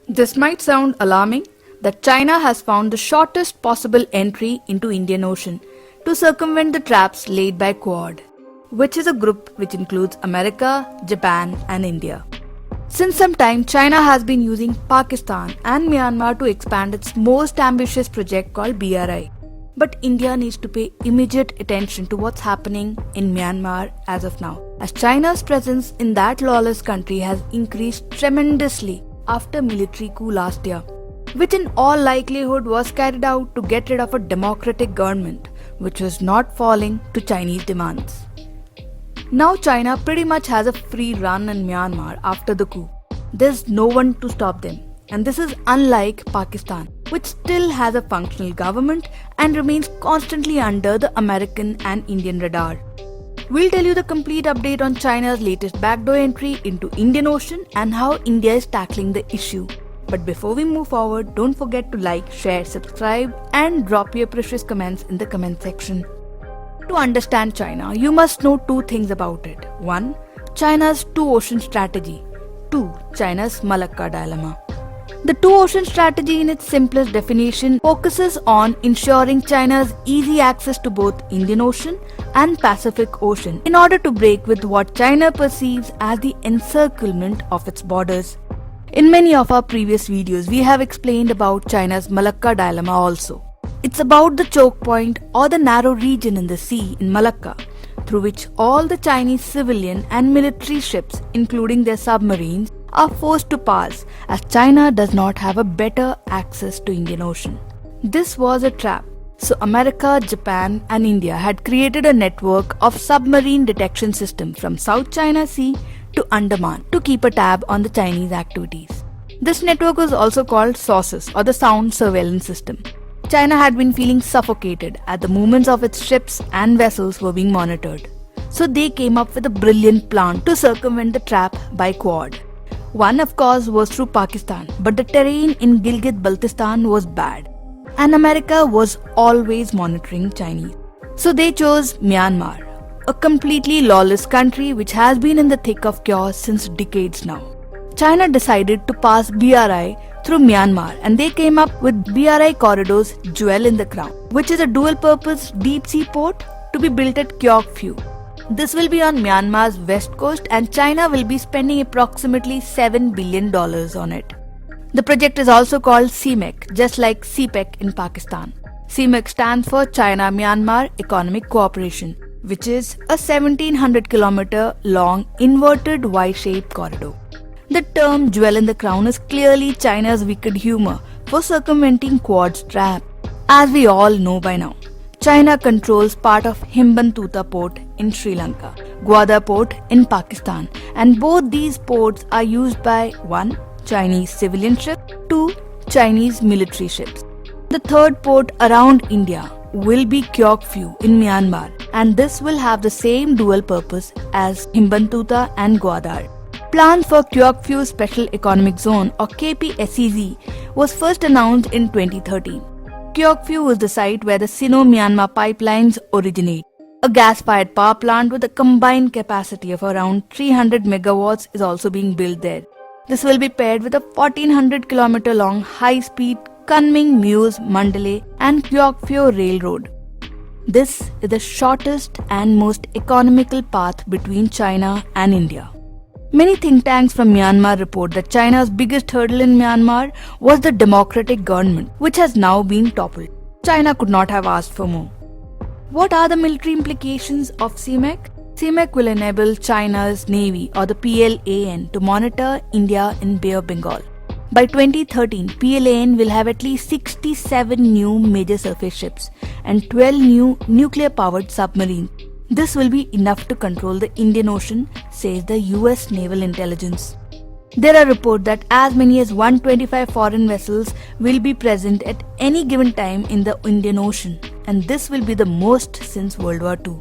This might sound alarming that China has found the shortest possible entry into Indian Ocean to circumvent the traps laid by Quad, which is a group which includes America, Japan and India. Since some time, China has been using Pakistan and Myanmar to expand its most ambitious project called BRI. But India needs to pay immediate attention to what's happening in Myanmar as of now, as China's presence in that lawless country has increased tremendously after military coup last year, which in all likelihood was carried out to get rid of a democratic government which was not falling to Chinese demands. Now China pretty much has a free run in Myanmar after the coup. There's no one to stop them. And this is unlike Pakistan, which still has a functional government and remains constantly under the American and Indian radar. We'll tell you the complete update on China's latest backdoor entry into Indian Ocean and how India is tackling the issue. But before we move forward, don't forget to like, share, subscribe and drop your precious comments in the comment section. To understand China, you must know two things about it. 1. China's two-ocean strategy. 2. China's Malacca dilemma. The two-ocean strategy in its simplest definition focuses on ensuring China's easy access to both Indian Ocean and Pacific Ocean in order to break with what China perceives as the encirclement of its borders. In many of our previous videos, we have explained about China's Malacca dilemma also. It's about the choke point or the narrow region in the sea in Malacca, through which all the Chinese civilian and military ships, including their submarines, are forced to pass, as China does not have a better access to Indian Ocean. This was a trap, so America, Japan and India had created a network of submarine detection systems from South China Sea to Andaman to keep a tab on the Chinese activities. This network was also called SOSUS, or the Sound Surveillance System. China had been feeling suffocated at the movements of its ships and vessels were being monitored. So they came up with a brilliant plan to circumvent the trap by Quad. One, of course, was through Pakistan, but the terrain in Gilgit-Baltistan was bad, and America was always monitoring Chinese. So they chose Myanmar, a completely lawless country which has been in the thick of chaos since decades now. China decided to pass BRI through Myanmar, and they came up with BRI Corridor's Jewel in the Crown, which is a dual-purpose deep-sea port to be built at Kyeok Phu. This will be on Myanmar's west coast and China will be spending approximately $7 billion on it. The project is also called CMEC, just like CPEC in Pakistan. CMEC stands for China-Myanmar Economic Cooperation, which is a 1700 km long inverted Y-shaped corridor. The term Jewel in the Crown is clearly China's wicked humor for circumventing Quad's trap. As we all know by now, China controls part of Himbantoota port in Sri Lanka, Gwadar port in Pakistan, and both these ports are used by 1. Chinese civilian ships, 2. Chinese military ships. The third port around India will be Kyeok Phu in Myanmar, and this will have the same dual purpose as Himbantoota and Gwadar. Plans for Kyeok Phu Special Economic Zone or KPSEZ was first announced in 2013. Kyeok Phu is the site where the Sino-Myanmar pipelines originate. A gas-fired power plant with a combined capacity of around 300 megawatts is also being built there. This will be paired with a 1400 km long high-speed Kunming-Muse-Mandalay and Kyeok Phu railroad. This is the shortest and most economical path between China and India. Many think tanks from Myanmar report that China's biggest hurdle in Myanmar was the democratic government, which has now been toppled. China could not have asked for more. What are the military implications of CMEC? CMEC will enable China's Navy or the PLAN to monitor India in Bay of Bengal. By 2013, PLAN will have at least 67 new major surface ships and 12 new nuclear-powered submarines. This will be enough to control the Indian Ocean, says the US Naval Intelligence. There are reports that as many as 125 foreign vessels will be present at any given time in the Indian Ocean, and this will be the most since World War II.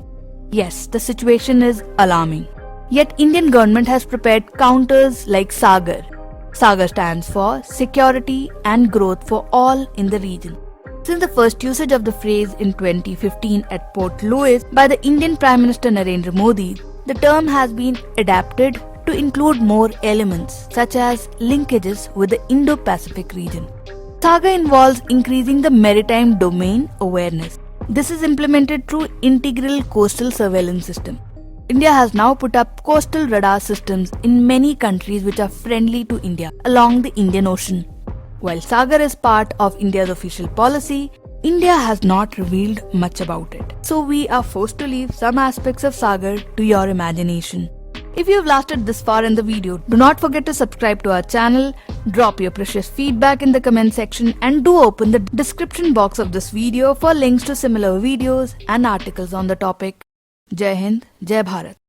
Yes, the situation is alarming. Yet Indian government has prepared counters like SAGAR. SAGAR stands for Security and Growth for All in the region. Since the first usage of the phrase in 2015 at Port Louis by the Indian Prime Minister Narendra Modi, the term has been adapted to to include more elements such as linkages with the Indo-Pacific region. Saga involves increasing the maritime domain awareness. This is implemented through integral coastal surveillance system. India has now put up coastal radar systems in many countries which are friendly to India along the Indian Ocean. While Sagar is part of India's official policy, India has not revealed much about it. So we are forced to leave some aspects of Sagar to your imagination. If you have lasted this far in the video, do not forget to subscribe to our channel, drop your precious feedback in the comment section, and do open the description box of this video for links to similar videos and articles on the topic. Jai Hind, Jai Bharat.